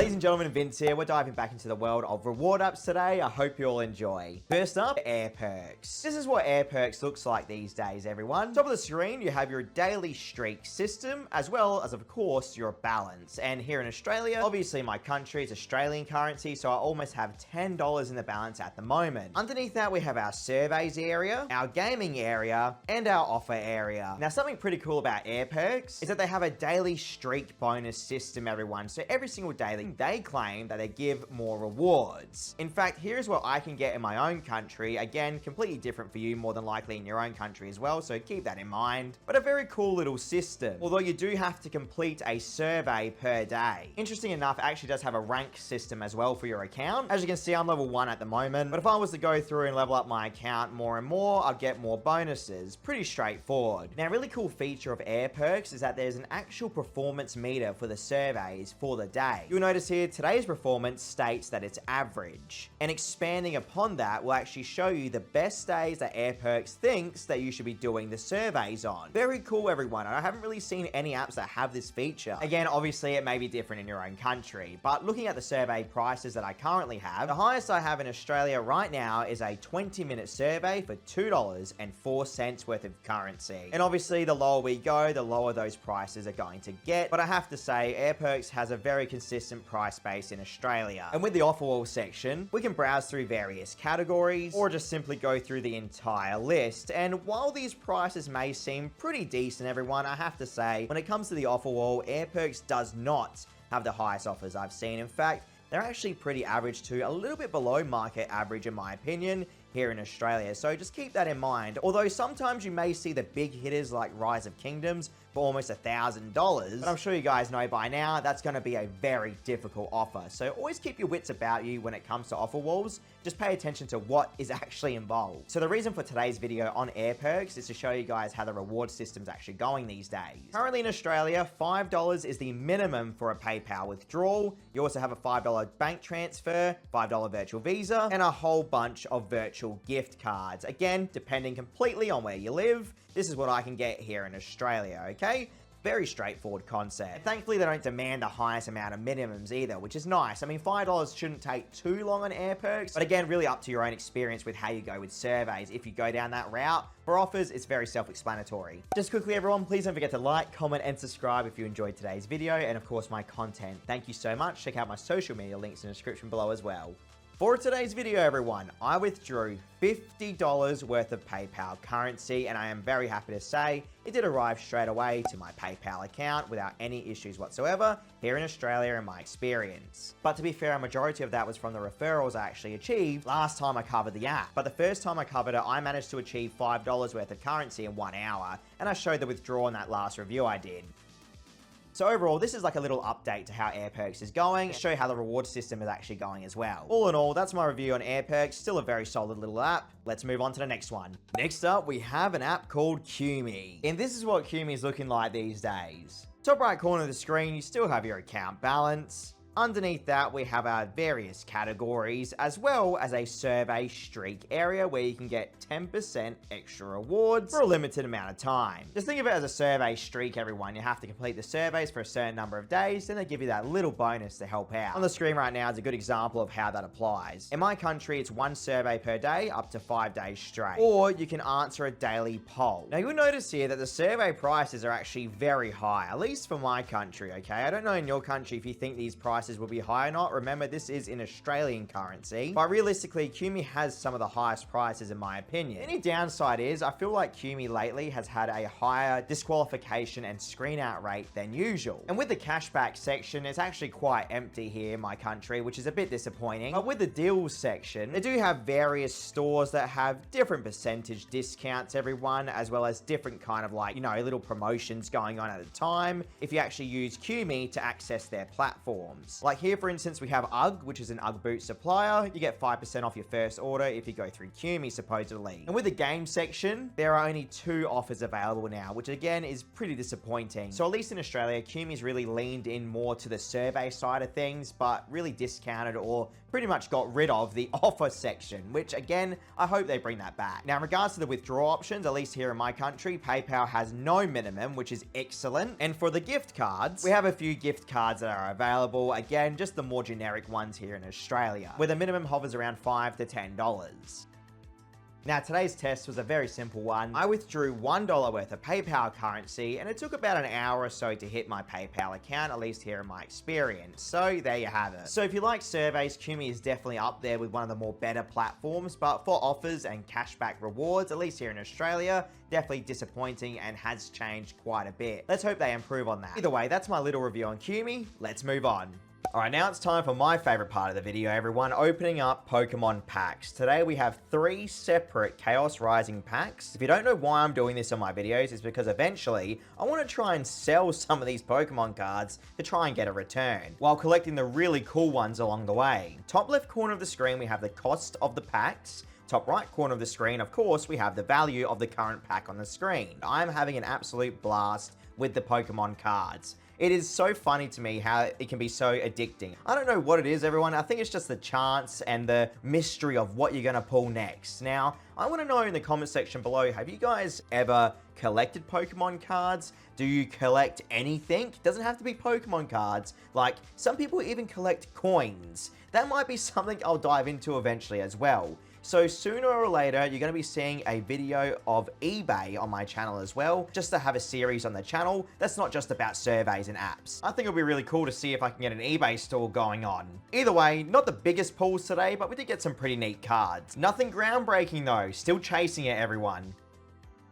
Ladies and gentlemen, Vince here. We're diving back into the world of reward apps today. I hope you all enjoy. First up, AirPerks. This is what AirPerks looks like these days, everyone. Top of the screen, you have your daily streak system, as well as, of course, your balance. And here in Australia, obviously my country is Australian currency, so I almost have $10 in the balance at the moment. Underneath that, we have our surveys area, our gaming area, and our offer area. Now, something pretty cool about AirPerks is that they have a daily streak bonus system, everyone. So every single day, they claim that they give more rewards. In fact, here's what I can get in my own country. Again, completely different for you, more than likely in your own country as well, so keep that in mind. But a very cool little system, although you do have to complete a survey per day. Interesting enough, it actually does have a rank system as well for your account. As you can see, I'm level 1 at the moment, but if I was to go through and level up my account more and more, I'd get more bonuses. Pretty straightforward. Now, a really cool feature of AirPerks is that there's an actual performance meter for the surveys for the day. You'll notice here, today's performance states that it's average. And expanding upon that will actually show you the best days that AirPerks thinks that you should be doing the surveys on. Very cool, everyone. I haven't really seen any apps that have this feature. Again, obviously it may be different in your own country, but looking at the survey prices that I currently have, the highest I have in Australia right now is a 20-minute survey for $2.04 worth of currency. And obviously the lower we go, the lower those prices are going to get. But I have to say, AirPerks has a very consistent price base in Australia. And with the offer wall section, we can browse through various categories or just simply go through the entire list. And while these prices may seem pretty decent, everyone, I have to say, when it comes to the offer wall, AirPerks does not have the highest offers I've seen. In fact, they're actually pretty average to a little bit below market average in my opinion here in Australia. So just keep that in mind. Although sometimes you may see the big hitters like Rise of Kingdoms for almost $1,000, but I'm sure you guys know by now that's going to be a very difficult offer. So always keep your wits about you when it comes to offer walls. Just pay attention to what is actually involved. So the reason for today's video on AirPerks is to show you guys how the reward system's actually going these days. Currently in Australia, $5 is the minimum for a PayPal withdrawal. You also have a $5 bank transfer, $5 virtual Visa, and a whole bunch of virtual gift cards. Again, depending completely on where you live, this is what I can get here in Australia, okay? Very straightforward concept. And thankfully, they don't demand the highest amount of minimums either, which is nice. I mean, $5 shouldn't take too long on AirPerks, but again, really up to your own experience with how you go with surveys. If you go down that route, for offers, it's very self-explanatory. Just quickly, everyone, please don't forget to like, comment, and subscribe if you enjoyed today's video, and of course, my content. Thank you so much. Check out my social media links in the description below as well. For today's video, everyone, I withdrew $50 worth of PayPal currency, and I am very happy to say it did arrive straight away to my PayPal account without any issues whatsoever here in Australia in my experience. But to be fair, a majority of that was from the referrals I actually achieved last time I covered the app. But the first time I covered it, I managed to achieve $5 worth of currency in 1 hour, and I showed the withdrawal in that last review I did. So overall, this is like a little update to how AirPerks is going, to show you how the reward system is actually going as well. All in all, that's my review on AirPerks. Still a very solid little app. Let's move on to the next one. Next up, we have an app called QMEE. And this is what QMEE is looking like these days. Top right corner of the screen, you still have your account balance. Underneath that, we have our various categories, as well as a survey streak area where you can get 10% extra rewards for a limited amount of time. Just think of it as a survey streak, everyone. You have to complete the surveys for a certain number of days, then they give you that little bonus to help out. On the screen right now is a good example of how that applies. In my country, it's 1 survey per day, up to 5 days straight. Or you can answer a daily poll. Now, you'll notice here that the survey prices are actually very high, at least for my country, okay? I don't know in your country if you think these prices will be high or not. Remember, this is in Australian currency, but realistically, QMEE has some of the highest prices in my opinion. Any downside is I feel like QMEE lately has had a higher disqualification and screen out rate than usual. And with the cashback section, it's actually quite empty here in my country, which is a bit disappointing. But with the deals section, they do have various stores that have different percentage discounts, everyone, as well as different kind of like, you know, little promotions going on at the time if you actually use QMEE to access their platforms. Like here, for instance, we have UGG, which is an UGG boot supplier. You get 5% off your first order if you go through QMEE, supposedly. And with the game section, there are only 2 offers available now, which again is pretty disappointing. So at least in Australia, QMEE's really leaned in more to the survey side of things, but really discounted or pretty much got rid of the offer section, which again, I hope they bring that back. Now, in regards to the withdrawal options, at least here in my country, PayPal has no minimum, which is excellent. And for the gift cards, we have a few gift cards that are available. again, just the more generic ones here in Australia, where the minimum hovers around $5 to $10. Now, today's test was a very simple one. I withdrew $1 worth of PayPal currency, and it took about an hour or so to hit my PayPal account, at least here in my experience. So there you have it. So if you like surveys, QMEE is definitely up there with one of the more better platforms, but for offers and cashback rewards, at least here in Australia, definitely disappointing and has changed quite a bit. Let's hope they improve on that. Either way, that's my little review on QMEE. Let's move on. Alright, now it's time for my favorite part of the video, everyone, opening up Pokemon packs. Today we have 3 separate Chaos Rising packs. If you don't know why I'm doing this on my videos, it's because eventually I want to try and sell some of these Pokemon cards to try and get a return, while collecting the really cool ones along the way. Top left corner of the screen we have the cost of the packs. Top right corner of the screen, of course, we have the value of the current pack on the screen. I'm having an absolute blast with the Pokemon cards. It is so funny to me how it can be so addicting. I don't know what it is, everyone. I think it's just the chance and the mystery of what you're going to pull next. Now, I want to know in the comment section below, have you guys ever collected Pokemon cards? Do you collect anything? It doesn't have to be Pokemon cards. Like, some people even collect coins. That might be something I'll dive into eventually as well. So sooner or later, you're going to be seeing a video of eBay on my channel as well, just to have a series on the channel that's not just about surveys and apps. I think it'll be really cool to see if I can get an eBay store going on. Either way, not the biggest pulls today, but we did get some pretty neat cards. Nothing groundbreaking though, still chasing it, everyone.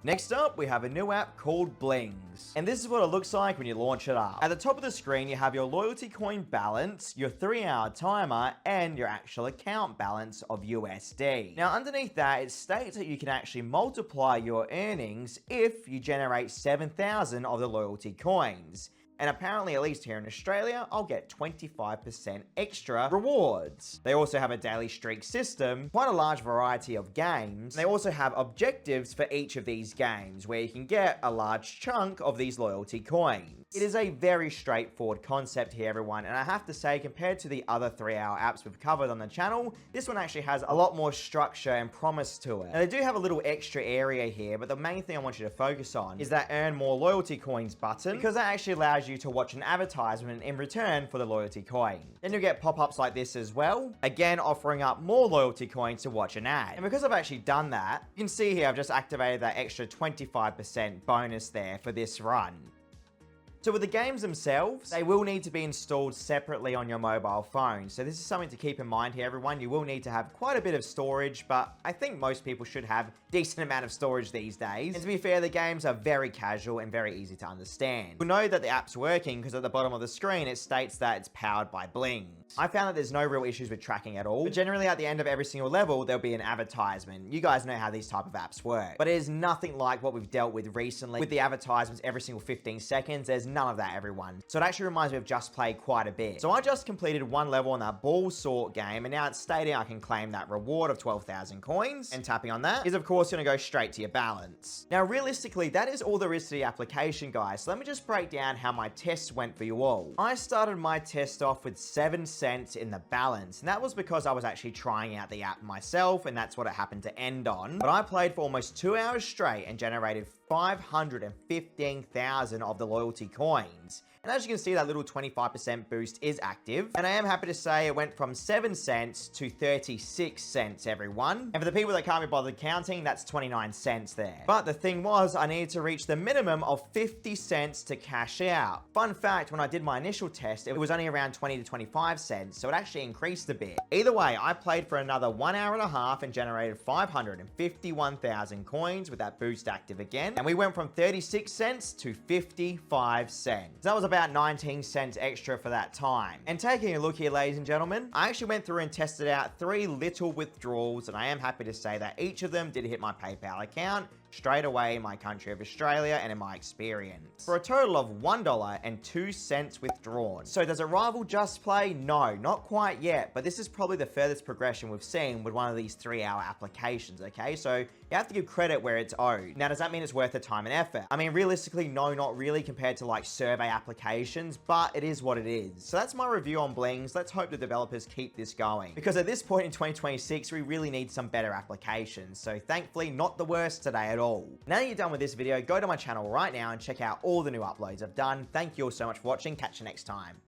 Next up, we have a new app called Blingz. And this is what it looks like when you launch it up. At the top of the screen, you have your loyalty coin balance, your 3-hour timer, and your actual account balance of USD. Now, underneath that, it states that you can actually multiply your earnings if you generate 7,000 of the loyalty coins. And apparently, at least here in Australia, I'll get 25% extra rewards. They also have a daily streak system, quite a large variety of games. They also have objectives for each of these games, where you can get a large chunk of these loyalty coins. It is a very straightforward concept here, everyone, and I have to say, compared to the other 3-hour apps we've covered on the channel, this one actually has a lot more structure and promise to it. Now, they do have a little extra area here, but the main thing I want you to focus on is that earn more loyalty coins button, because that actually allows you to watch an advertisement in return for the loyalty coin. Then you'll get pop-ups like this as well, again offering up more loyalty coins to watch an ad. And because I've actually done that, you can see here I've just activated that extra 25% bonus there for this run. So with the games themselves, they will need to be installed separately on your mobile phone. So this is something to keep in mind here, everyone. You will need to have quite a bit of storage, but I think most people should have a decent amount of storage these days. And to be fair, the games are very casual and very easy to understand. You'll know that the app's working because at the bottom of the screen, it states that it's powered by Blingz. I found that there's no real issues with tracking at all, but generally at the end of every single level, there'll be an advertisement. You guys know how these type of apps work, but it is nothing like what we've dealt with recently with the advertisements every single 15 seconds. There's none of that, everyone. So it actually reminds me of Just Play quite a bit. So I just completed one level on that ball sort game, and now it's stating I can claim that reward of 12,000 coins, and tapping on that is of course going to go straight to your balance. Now realistically, that is all there is to the application, guys. So let me just break down how my test went for you all. I started my test off with 7 cents in the balance, and that was because I was actually trying out the app myself, and that's what it happened to end on. But I played for almost 2 hours straight and generated 515,000 of the loyalty coins. And as you can see, that little 25% boost is active. And I am happy to say it went from 7 cents to 36 cents, everyone. And for the people that can't be bothered counting, that's 29 cents there. But the thing was, I needed to reach the minimum of 50 cents to cash out. Fun fact, when I did my initial test, it was only around 20 to 25 cents, so it actually increased a bit. Either way, I played for another 1 hour and a half and generated 551,000 coins with that boost active again. And we went from 36 cents to 55 cents. That was about 19 cents extra for that time. And taking a look here, ladies and gentlemen, I actually went through and tested out 3 little withdrawals, and I am happy to say that each of them did hit my PayPal account straight away in my country of Australia and in my experience, for a total of $1.02 withdrawn. So does it rival Just Play? No, not quite yet, but this is probably the furthest progression we've seen with one of these 3-hour applications, okay? So you have to give credit where it's owed. Now, does that mean it's worth the time and effort? I mean, realistically, no, not really compared to like survey applications, but it is what it is. So that's my review on Blingz. Let's hope the developers keep this going, because at this point in 2026, we really need some better applications. So thankfully, not the worst today at all. Now that you're done with this video, go to my channel right now and check out all the new uploads I've done. Thank you all so much for watching. Catch you next time.